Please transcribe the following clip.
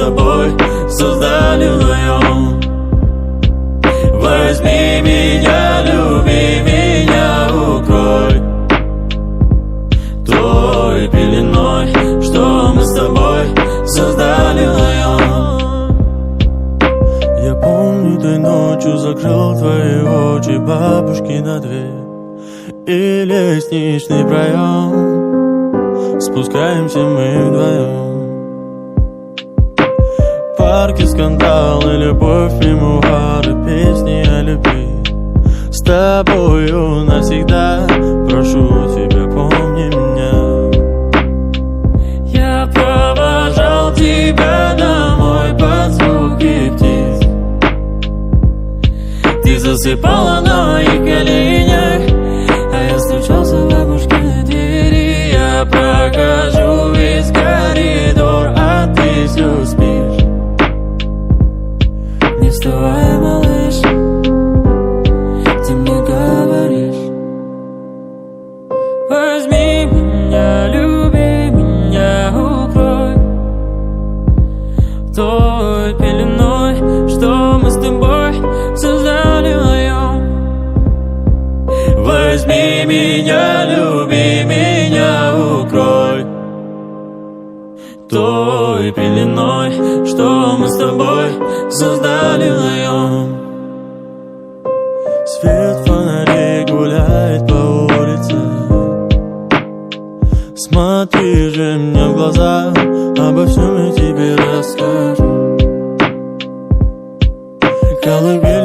тобой создали вдвоем. Возьми меня, люби меня, укрой той пеленой, что мы с тобой создали вдвоем. Я помню, той ночью закрыл твои очи, бабушки на дверь и лестничный проем. Спускаемся мы вдвоем. Парки, скандалы, любовь, мемуары, песни о любви. С тобою навсегда, прошу тебя, помни меня. Я провожал тебя домой под звуки птиц. Ты засыпала на моих коленях, а я стучался в бабушкиной двери. Я прохожу весь коридор, а ты все спишь. Не вставай, малыш, ты мне говоришь: возьми меня, люби меня, укрой той пеленой, что мы с тобой создали вдвоем. Возьми меня, люби меня, укрой той пеленой, что мы с тобой создали вдвоем. Свет фонарей гуляет по улице. Смотри же мне в глаза, обо всем я тебе расскажу. Колыбель